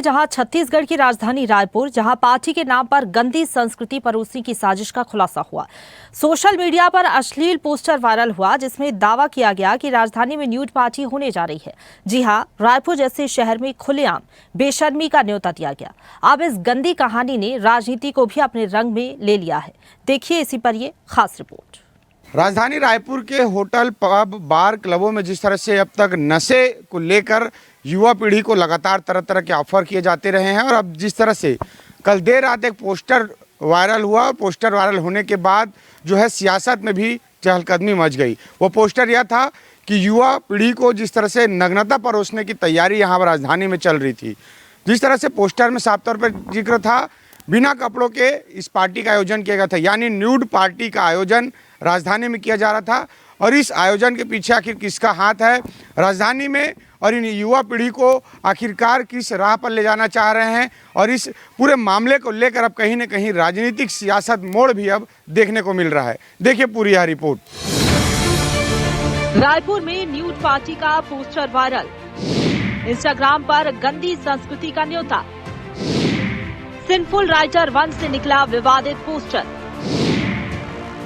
जहां छत्तीसगढ़ की राजधानी रायपुर, जहां पार्टी के नाम पर गंदी संस्कृति परोसने की साजिश का खुलासा हुआ। सोशल मीडिया पर अश्लील पोस्टर वायरल हुआ जिसमें दावा किया गया कि राजधानी में न्यूड पार्टी होने जा रही है। जी हां, रायपुर जैसे शहर में खुलेआम बेशर्मी का न्योता दिया गया। अब इस गंदी कहानी ने राजनीति को भी अपने रंग में ले लिया है। देखिए इसी पर ये खास रिपोर्ट। राजधानी रायपुर के होटल, पब, बार, क्लबों में जिस तरह से अब तक नशे को लेकर युवा पीढ़ी को लगातार तरह तरह के ऑफर किए जाते रहे हैं, और अब जिस तरह से कल देर रात एक पोस्टर वायरल हुआ, पोस्टर वायरल होने के बाद जो है सियासत में भी चहलकदमी मच गई। वो पोस्टर यह था कि युवा पीढ़ी को जिस तरह से नग्नता परोसने की तैयारी यहाँ राजधानी में चल रही थी। जिस तरह से पोस्टर में साफ तौर पर जिक्र था, बिना कपड़ों के इस पार्टी का आयोजन किया गया था, यानी न्यूड पार्टी का आयोजन राजधानी में किया जा रहा था। और इस आयोजन के पीछे आखिर किसका हाथ है, राजधानी में और इन युवा पीढ़ी को आखिरकार किस राह पर ले जाना चाह रहे हैं, और इस पूरे मामले को लेकर अब कहीं न कहीं राजनीतिक सियासत मोड़ भी अब देखने को मिल रहा है। देखिए पूरी यह रिपोर्ट। रायपुर में न्यूड पार्टी का पोस्टर वायरल, इंस्टाग्राम पर गंदी संस्कृति का न्योता, सिंफुल राइटर 1 से निकला विवादित पोस्टर,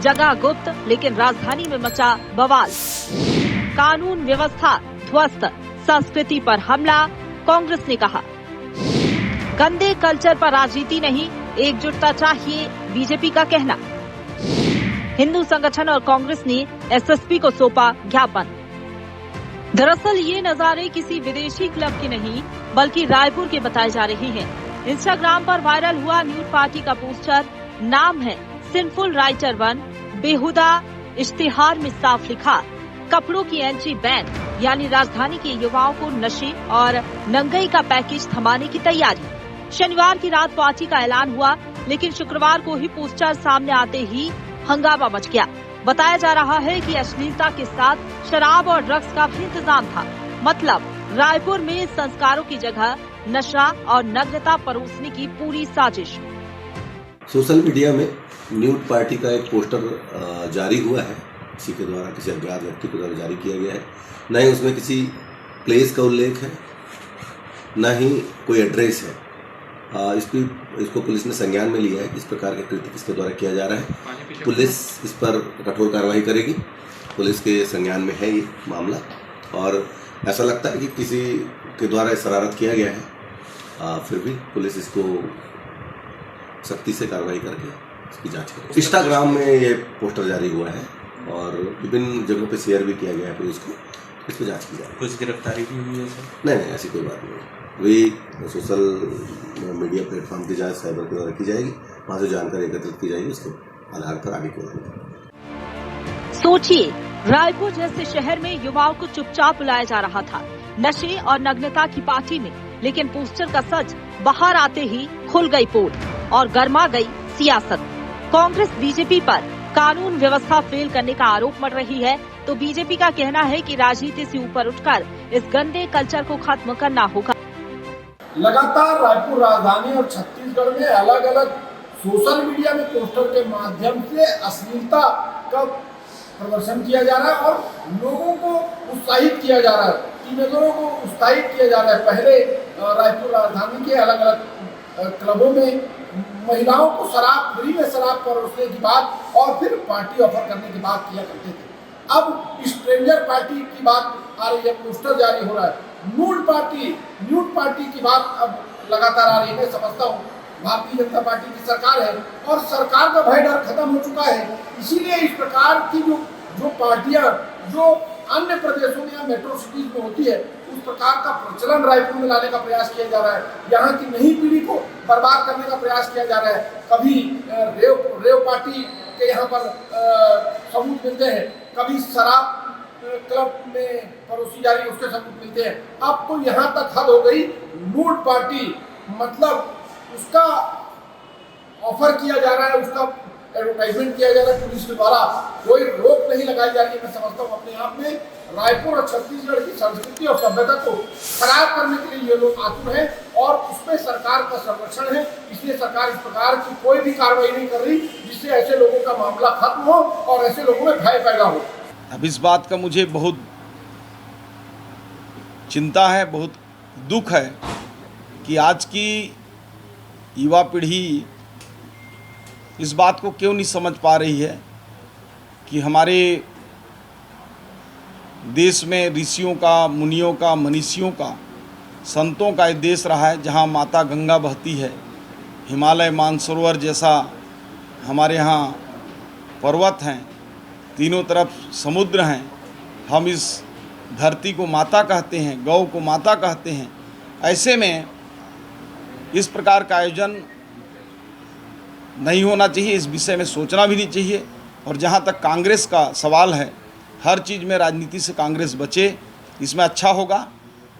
जगह गुप्त लेकिन राजधानी में मचा बवाल, कानून व्यवस्था ध्वस्त, संस्कृति पर हमला, कांग्रेस ने कहा। गंदे कल्चर पर राजनीति नहीं, एकजुटता चाहिए, बीजेपी का कहना। हिंदू संगठन और कांग्रेस ने एसएसपी को सौंपा ज्ञापन। दरअसल ये नजारे किसी विदेशी क्लब के नहीं बल्कि रायपुर के बताए जा रहे हैं। इंस्टाग्राम पर वायरल हुआ न्यूड पार्टी का पोस्टर, नाम है सिंफुल राइटर 1, बेहुदा इश्तिहार में साफ लिखा, कपड़ों की एंट्री बैन, यानी राजधानी के युवाओं को नशे और नंगई का पैकेज थमाने की तैयारी। शनिवार की रात पार्टी का ऐलान हुआ, लेकिन शुक्रवार को ही पोस्टर सामने आते ही हंगामा मच गया। बताया जा रहा है कि अश्लीलता के साथ शराब और ड्रग्स का भी इंतजाम था। मतलब रायपुर में संस्कारों की जगह नशा और नग्नता परोसने की पूरी साजिश। सोशल मीडिया में न्यूड पार्टी का एक पोस्टर जारी हुआ है, किसी के द्वारा, किसी अज्ञात व्यक्ति के द्वारा जारी किया गया है। न ही उसमें किसी प्लेस का उल्लेख है, न ही कोई एड्रेस है। इसको पुलिस ने संज्ञान में लिया है। इस प्रकार के कृत्य किसके द्वारा किया जा रहा है, पुलिस इस पर कठोर कार्रवाई करेगी। पुलिस के संज्ञान में है ये मामला, और ऐसा लगता है कि किसी के द्वारा शरारत किया गया है। फिर भी पुलिस इसको सख्ती से कार्रवाई करके इसकी जांच करेगी। इंस्टाग्राम में ये पोस्टर जारी हुआ है और विभिन्न जगहों पे शेयर भी किया गया है पुलिस को, इसको जांच की जाएगी। कुछ गिरफ्तारी भी हुई है सर? नहीं, ऐसी कोई बात नहीं। वही सोशल मीडिया प्लेटफॉर्म की जांच साइबर के द्वारा की जाएगी, वहाँ से जानकारी एकत्रित की जाएगी, उसके आधार पर आगे की। सोचिए, रायपुर जैसे शहर में युवाओं को चुपचाप बुलाया जा रहा था नशे और नग्नता की पार्टी में, लेकिन पोस्टर का सच बाहर आते ही खुल गई पोल और गर्मा गई सियासत। कांग्रेस बीजेपी पर कानून व्यवस्था फेल करने का आरोप मढ़ रही है, तो बीजेपी का कहना है कि राजनीति से ऊपर उठकर इस गंदे कल्चर को खत्म करना होगा। लगातार रायपुर राजधानी और छत्तीसगढ़ में अलग अलग सोशल मीडिया में पोस्टर के माध्यम से अश्लीलता का प्रदर्शन किया जा रहा है और लोगों को उत्साहित किया जा रहा है, टीनेजरों को उत्साहित किया जा रहा है। पहले रायपुर राजधानी के अलग अलग क्लबों में महिलाओं को शराब, फ्री में शराब परोसने की बात और फिर पार्टी ऑफर करने की बात किया करते थे। अब स्ट्रेंजर पार्टी की बात आ रही है, पोस्टर जारी हो रहा है। न्यूड पार्टी की बात अब लगातार आ रही है। मैं समझता हूँ भारतीय जनता पार्टी की सरकार है और सरकार का भय डर खत्म हो चुका है, इसीलिए इस प्रकार की जो पार्टियां जो अन्य प्रदेशों में या मेट्रो सिटीज में होती है, उस प्रकार का प्रचलन रायपुर में लाने का प्रयास किया जा रहा है। यहाँ की नई पीढ़ी को बर्बाद करने का प्रयास किया जा रहा है। कभी रेव पार्टी के यहाँ पर सबूत मिलते हैं, कभी शराब क्लब में परोसी जा रही है, उसके सबूत मिलते हैं। अब तो यहाँ तक हद हो गई, न्यूड पार्टी मतलब उसका ऑफर किया जा रहा है, उसका एडवर्टाइजमेंट किया जा रहा है पुलिस के द्वारा, कोई रोक नहीं लगाई जा रही है। मैं समझता हूँ अपने आप में रायपुर और छत्तीसगढ़ की संस्कृति और सभ्यता को खराब करने के लिए ये लोग आतुर हैं और उसमें सरकार का संरक्षण है। इसलिए सरकार इस प्रकार की कोई भी कार्रवाई नहीं कर रही जिससे ऐसे लोगों का मामला खत्म हो और ऐसे लोगों में भय पैदा हो। अब इस बात का मुझे बहुत चिंता है, बहुत दुख है कि आज की युवा पीढ़ी इस बात को क्यों नहीं समझ पा रही है कि हमारे देश में ऋषियों का, मुनियों का, मनीषियों का, संतों का एक देश रहा है जहाँ माता गंगा बहती है, हिमालय, मानसरोवर जैसा हमारे यहाँ पर्वत हैं, तीनों तरफ समुद्र हैं। हम इस धरती को माता कहते हैं, गौ को माता कहते हैं। ऐसे में इस प्रकार का आयोजन नहीं होना चाहिए, इस विषय में सोचना भी नहीं चाहिए। और जहाँ तक कांग्रेस का सवाल है, हर चीज़ में राजनीति से कांग्रेस बचे। इसमें अच्छा होगा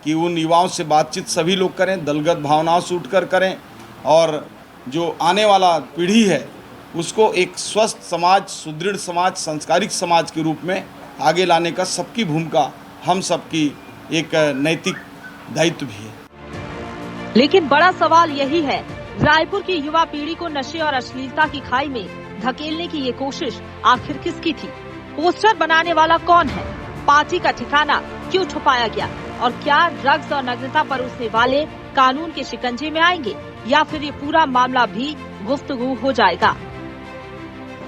कि उन युवाओं से बातचीत सभी लोग करें, दलगत भावनाओं से उठकर करें, और जो आने वाला पीढ़ी है उसको एक स्वस्थ समाज, सुदृढ़ समाज, संस्कारिक समाज के रूप में आगे लाने का सबकी भूमिका, हम सबकी एक नैतिक दायित्व भी है। लेकिन बड़ा सवाल यही है, रायपुर की युवा पीढ़ी को नशे और अश्लीलता की खाई में धकेलने की ये कोशिश आखिर किसकी थी? पोस्टर बनाने वाला कौन है? पार्टी का ठिकाना क्यों छुपाया गया? और क्या ड्रग्स और नग्नता परोसने वाले कानून के शिकंजे में आएंगे, या फिर ये पूरा मामला भी गुफ्तगू हो जाएगा?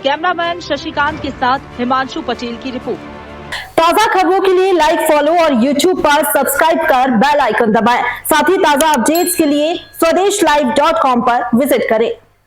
कैमरामैन शशिकांत के साथ हिमांशु पटेल की रिपोर्ट। ताजा खबरों के लिए लाइक, फॉलो और YouTube पर सब्सक्राइब कर बेल आइकन दबाएं। साथ ही ताजा अपडेट्स के लिए SwadeshLive.com पर विजिट करें।